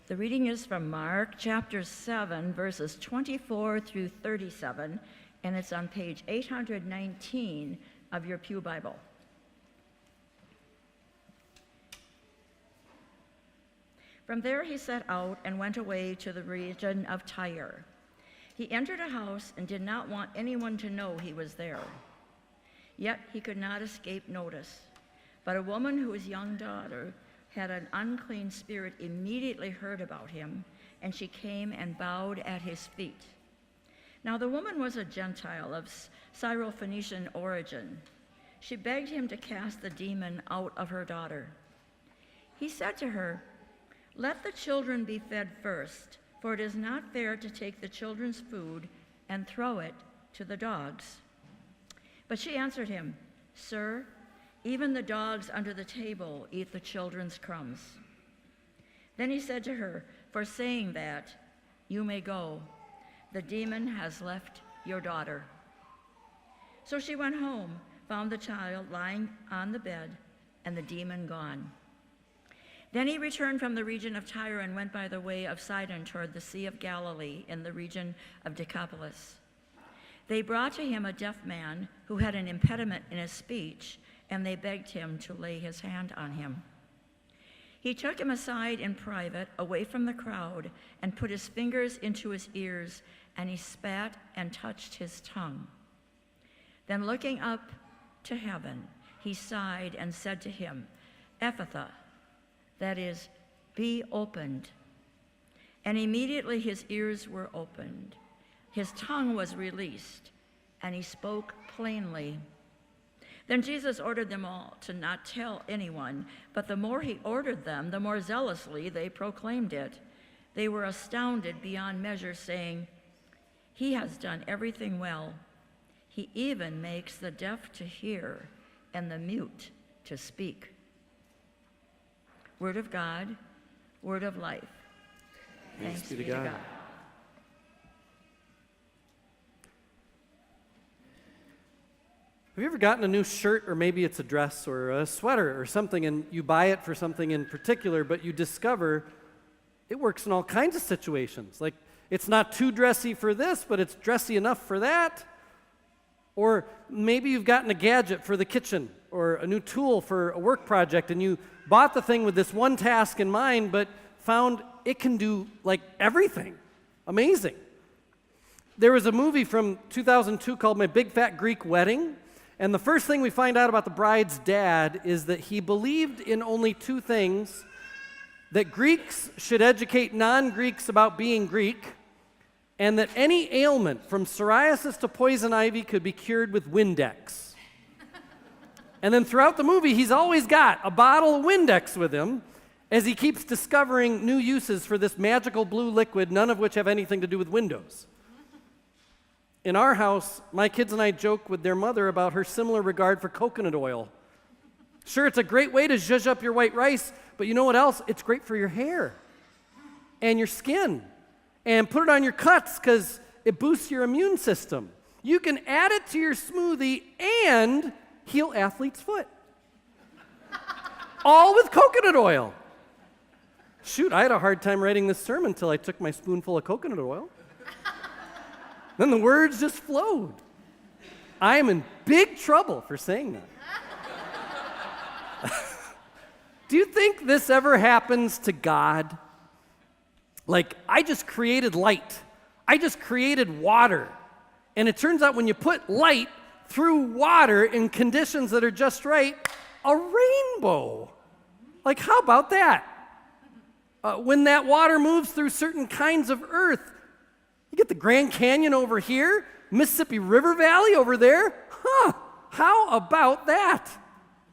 The reading is from Mark chapter 7, verses 24 through 37, and it's on page 819 of your Pew Bible. From there he set out and went away to the region of Tyre. He entered a house and did not want anyone to know he was there. Yet he could not escape notice. But a woman whose young daughter had an unclean spirit immediately heard about him, and she came and bowed at his feet. Now the woman was a Gentile of Syrophoenician origin. She begged him to cast the demon out of her daughter. He said to her, "Let the children be fed first, for it is not fair to take the children's food and throw it to the dogs." But she answered him, "Sir, even the dogs under the table eat the children's crumbs." Then he said to her, "For saying that, you may go. The demon has left your daughter." So she went home, found the child lying on the bed, and the demon gone. Then he returned from the region of Tyre and went by the way of Sidon toward the Sea of Galilee in the region of Decapolis. They brought to him a deaf man who had an impediment in his speech, and they begged him to lay his hand on him. He took him aside in private, away from the crowd, and put his fingers into his ears, and he spat and touched his tongue. Then looking up to heaven, he sighed and said to him, "Ephphatha," that is, "be opened." And immediately his ears were opened. His tongue was released, and he spoke plainly. Then Jesus ordered them all to not tell anyone, but the more he ordered them, the more zealously they proclaimed it. They were astounded beyond measure, saying, "He has done everything well. He even makes the deaf to hear and the mute to speak." Word of God, word of life. Thanks be to God. Have you ever gotten a new shirt, or maybe it's a dress or a sweater or something, and you buy it for something in particular, but you discover it works in all kinds of situations? Like, it's not too dressy for this, but it's dressy enough for that. Or maybe you've gotten a gadget for the kitchen or a new tool for a work project, and you bought the thing with this one task in mind, but found it can do like everything. Amazing. There was a movie from 2002 called My Big Fat Greek Wedding. And the first thing we find out about the bride's dad is that he believed in only two things: that Greeks should educate non-Greeks about being Greek, and that any ailment from psoriasis to poison ivy could be cured with Windex. And then throughout the movie, he's always got a bottle of Windex with him as he keeps discovering new uses for this magical blue liquid, none of which have anything to do with windows. In our house, my kids and I joke with their mother about her similar regard for coconut oil. Sure, it's a great way to zhuzh up your white rice, but you know what else? It's great for your hair and your skin. And put it on your cuts because it boosts your immune system. You can add it to your smoothie and heal athlete's foot. All with coconut oil. Shoot, I had a hard time writing this sermon until I took my spoonful of coconut oil. Then the words just flowed. I am in big trouble for saying that. Do you think this ever happens to God? Like, I just created light. I just created water. And it turns out when you put light through water in conditions that are just right, a rainbow. Like, how about that? When that water moves through certain kinds of earth, you get the Grand Canyon over here, Mississippi River Valley over there. Huh, how about that?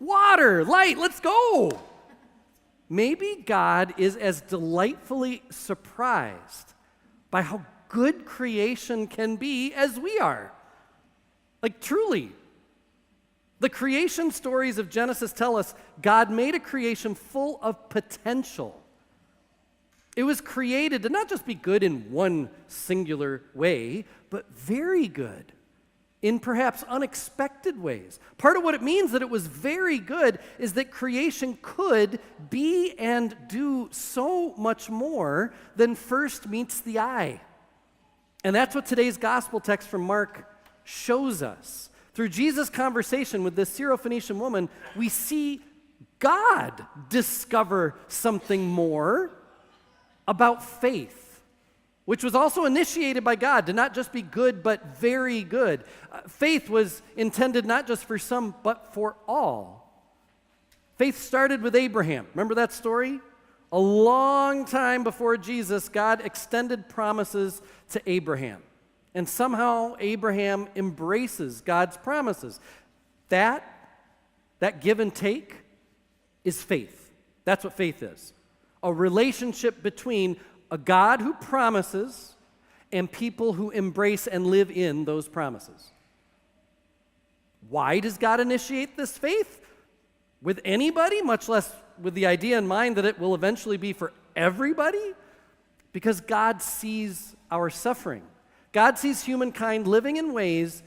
Water, light, let's go. Maybe God is as delightfully surprised by how good creation can be as we are. Like, truly. The creation stories of Genesis tell us God made a creation full of potential. It was created to not just be good in one singular way, but very good in perhaps unexpected ways. Part of what it means that it was very good is that creation could be and do so much more than first meets the eye. And that's what today's gospel text from Mark shows us. Through Jesus' conversation with this Syrophoenician woman, we see God discover something more about faith, which was also initiated by God to not just be good, but very good. Faith was intended not just for some, but for all. Faith started with Abraham. Remember that story? A long time before Jesus, God extended promises to Abraham. And somehow Abraham embraces God's promises. That give and take is faith. That's what faith is. A relationship between a God who promises and people who embrace and live in those promises. Why does God initiate this faith? With anybody, much less with the idea in mind that it will eventually be for everybody? Because God sees our suffering. God sees humankind living in ways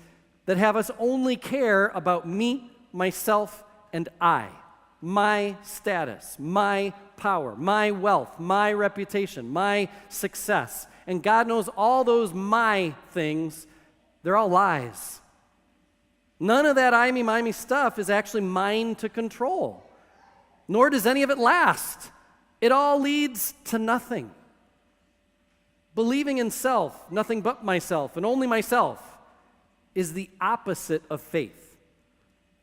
that have us only care about me, myself, and I. My status, my power, my wealth, my reputation, my success. And God knows all those my things, they're all lies. None of that I-me stuff is actually mine to control. Nor does any of it last. It all leads to nothing. Believing in self, nothing but myself, and only myself, is the opposite of faith.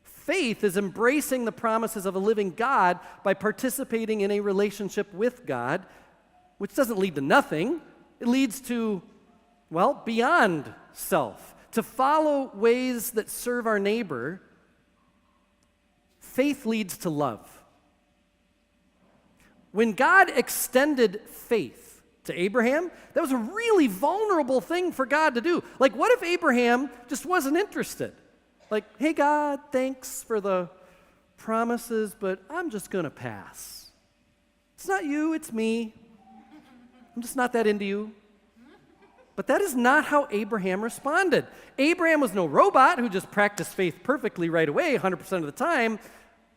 Faith is embracing the promises of a living God by participating in a relationship with God, which doesn't lead to nothing. It leads to, well, beyond self. To follow ways that serve our neighbor, faith leads to love. When God extended faith to Abraham, that was a really vulnerable thing for God to do. Like, what if Abraham just wasn't interested? Like, hey, God, thanks for the promises, but I'm just going to pass. It's not you, it's me. I'm just not that into you. But that is not how Abraham responded. Abraham was no robot who just practiced faith perfectly right away 100% of the time,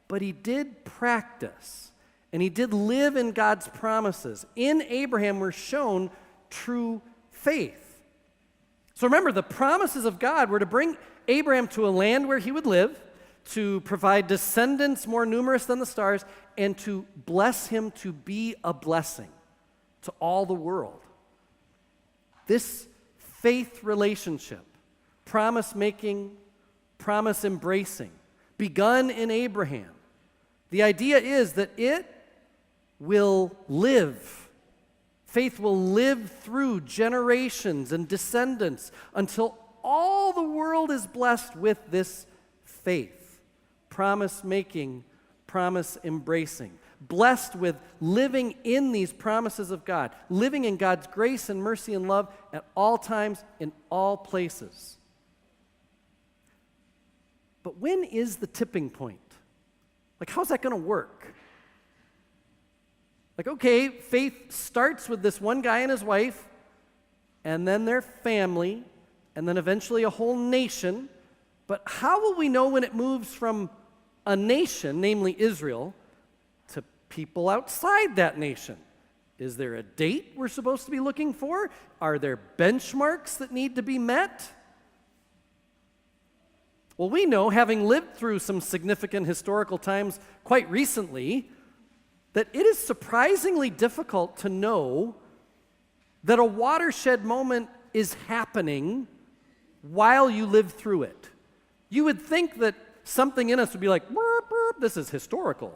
but he did practice. And he did live in God's promises. In Abraham were shown true faith. So remember, the promises of God were to bring Abraham to a land where he would live, to provide descendants more numerous than the stars, and to bless him to be a blessing to all the world. This faith relationship, promise-making, promise-embracing, begun in Abraham, the idea is that it will live. Faith will live through generations and descendants until all the world is blessed with this faith. Promise-making, promise-embracing. Blessed with living in these promises of God. Living in God's grace and mercy and love at all times, in all places. But when is the tipping point? Like, how's that going to work? Like, okay, faith starts with this one guy and his wife, and then their family, and then eventually a whole nation. But how will we know when it moves from a nation, namely Israel, to people outside that nation? Is there a date we're supposed to be looking for? Are there benchmarks that need to be met? Well, we know, having lived through some significant historical times quite recently, that it is surprisingly difficult to know that a watershed moment is happening while you live through it. You would think that something in us would be like, burp, burp, this is historical,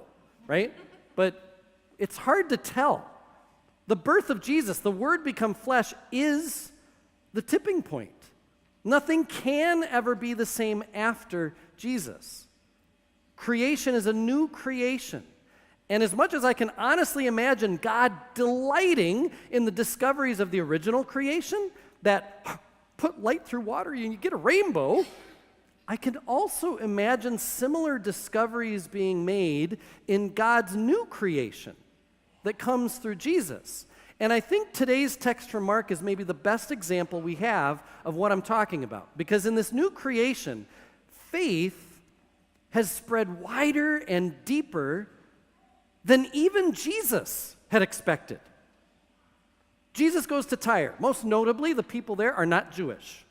right? But it's hard to tell. The birth of Jesus, the Word become flesh, is the tipping point. Nothing can ever be the same after Jesus. Creation is a new creation. And as much as I can honestly imagine God delighting in the discoveries of the original creation that put light through water and you get a rainbow, I can also imagine similar discoveries being made in God's new creation that comes through Jesus. And I think today's text from Mark is maybe the best example we have of what I'm talking about. Because in this new creation, faith has spread wider and deeper than even Jesus had expected. Jesus goes to Tyre. Most notably, the people there are not Jewish.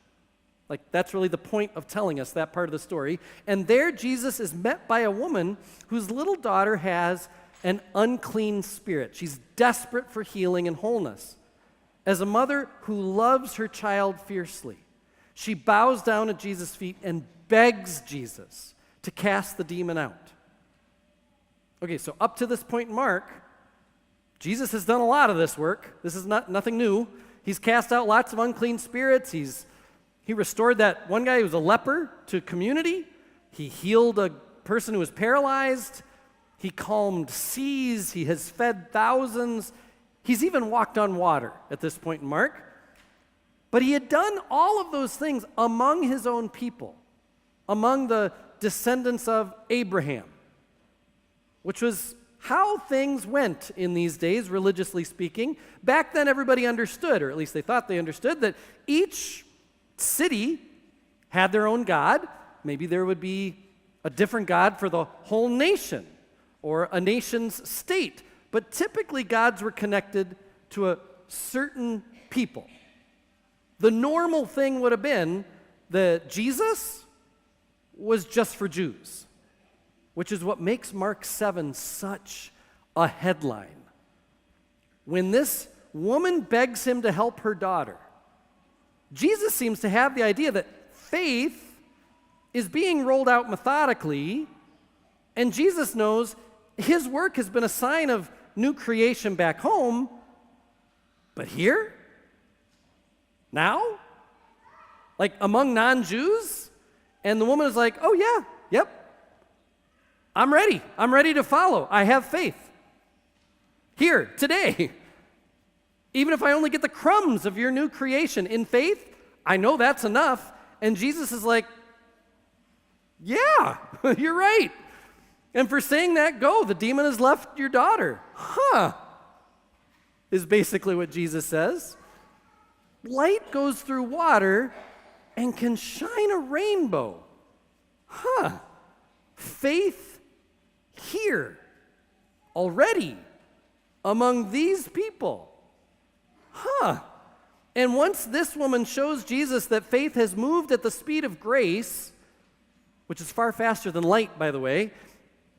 Like, that's really the point of telling us that part of the story. And there, Jesus is met by a woman whose little daughter has an unclean spirit. She's desperate for healing and wholeness. As a mother who loves her child fiercely, she bows down at Jesus' feet and begs Jesus to cast the demon out. Okay, so up to this point in Mark, Jesus has done a lot of this work. This is nothing new. He's cast out lots of unclean spirits. He restored that one guy who was a leper to community. He healed a person who was paralyzed. He calmed seas. He has fed thousands. He's even walked on water at this point in Mark. But he had done all of those things among his own people, among the descendants of Abraham, which was how things went in these days, religiously speaking. Back then, everybody understood, or at least they thought they understood, that each city had their own god. Maybe there would be a different god for the whole nation or a nation's state. But typically, gods were connected to a certain people. The normal thing would have been that Jesus was just for Jews, which is what makes Mark 7 such a headline. When this woman begs him to help her daughter, Jesus seems to have the idea that faith is being rolled out methodically, and Jesus knows his work has been a sign of new creation back home, but here? Now? Like among non-Jews? And the woman is like, oh yeah, yep, I'm ready. I'm ready to follow. I have faith. Here, today. Even if I only get the crumbs of your new creation in faith, I know that's enough. And Jesus is like, yeah, you're right. And for saying that, go. The demon has left your daughter. Huh, is basically what Jesus says. Light goes through water and can shine a rainbow. Huh. Faith here, already, among these people. Huh. And once this woman shows Jesus that faith has moved at the speed of grace, which is far faster than light, by the way,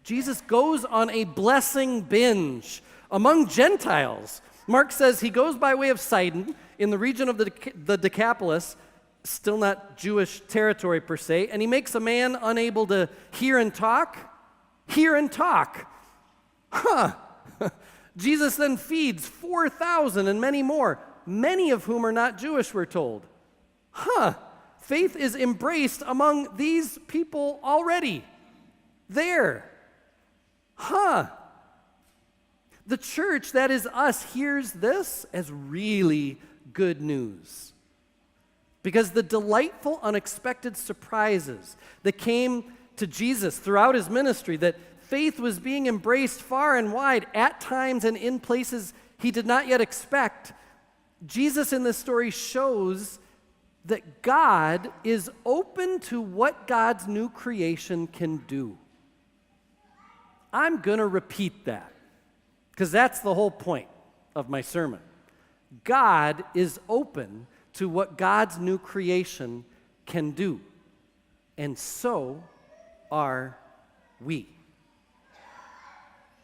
Jesus goes on a blessing binge among Gentiles. Mark says he goes by way of Sidon in the region of the Decapolis, still not Jewish territory per se, and he makes a man unable to hear and talk. Huh. Jesus then feeds 4,000 and many more, many of whom are not Jewish, we're told. Huh. Faith is embraced among these people already. There. Huh. The church, that is us, hears this as really good news. Because the delightful, unexpected surprises that came to Jesus throughout his ministry, that faith was being embraced far and wide, at times and in places he did not yet expect, Jesus in this story shows that God is open to what God's new creation can do. I'm going to repeat that, because that's the whole point of my sermon. God is open to what God's new creation can do, and so are we.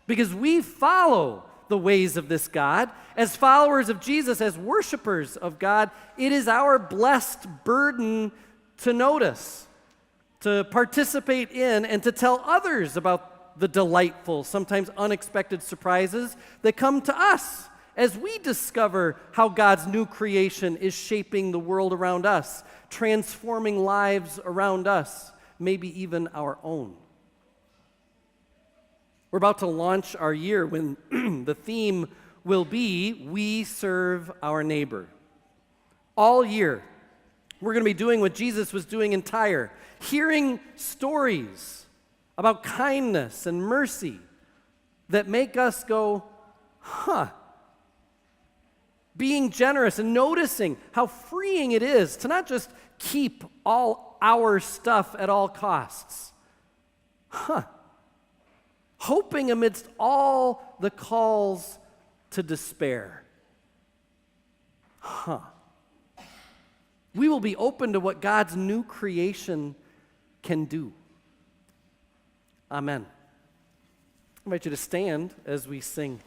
Because we follow the ways of this God. As followers of Jesus, as worshipers of God, it is our blessed burden to notice, to participate in, and to tell others about the delightful, sometimes unexpected surprises that come to us as we discover how God's new creation is shaping the world around us, transforming lives around us, maybe even our own. We're about to launch our year when the theme will be, we serve our neighbor. All year, we're going to be doing what Jesus was doing in Tyre, hearing stories about kindness and mercy that make us go, huh. being generous and noticing how freeing it is to not just keep all our stuff at all costs. Hoping amidst all the calls to despair. We will be open to what God's new creation can do. Amen. I invite you to stand as we sing.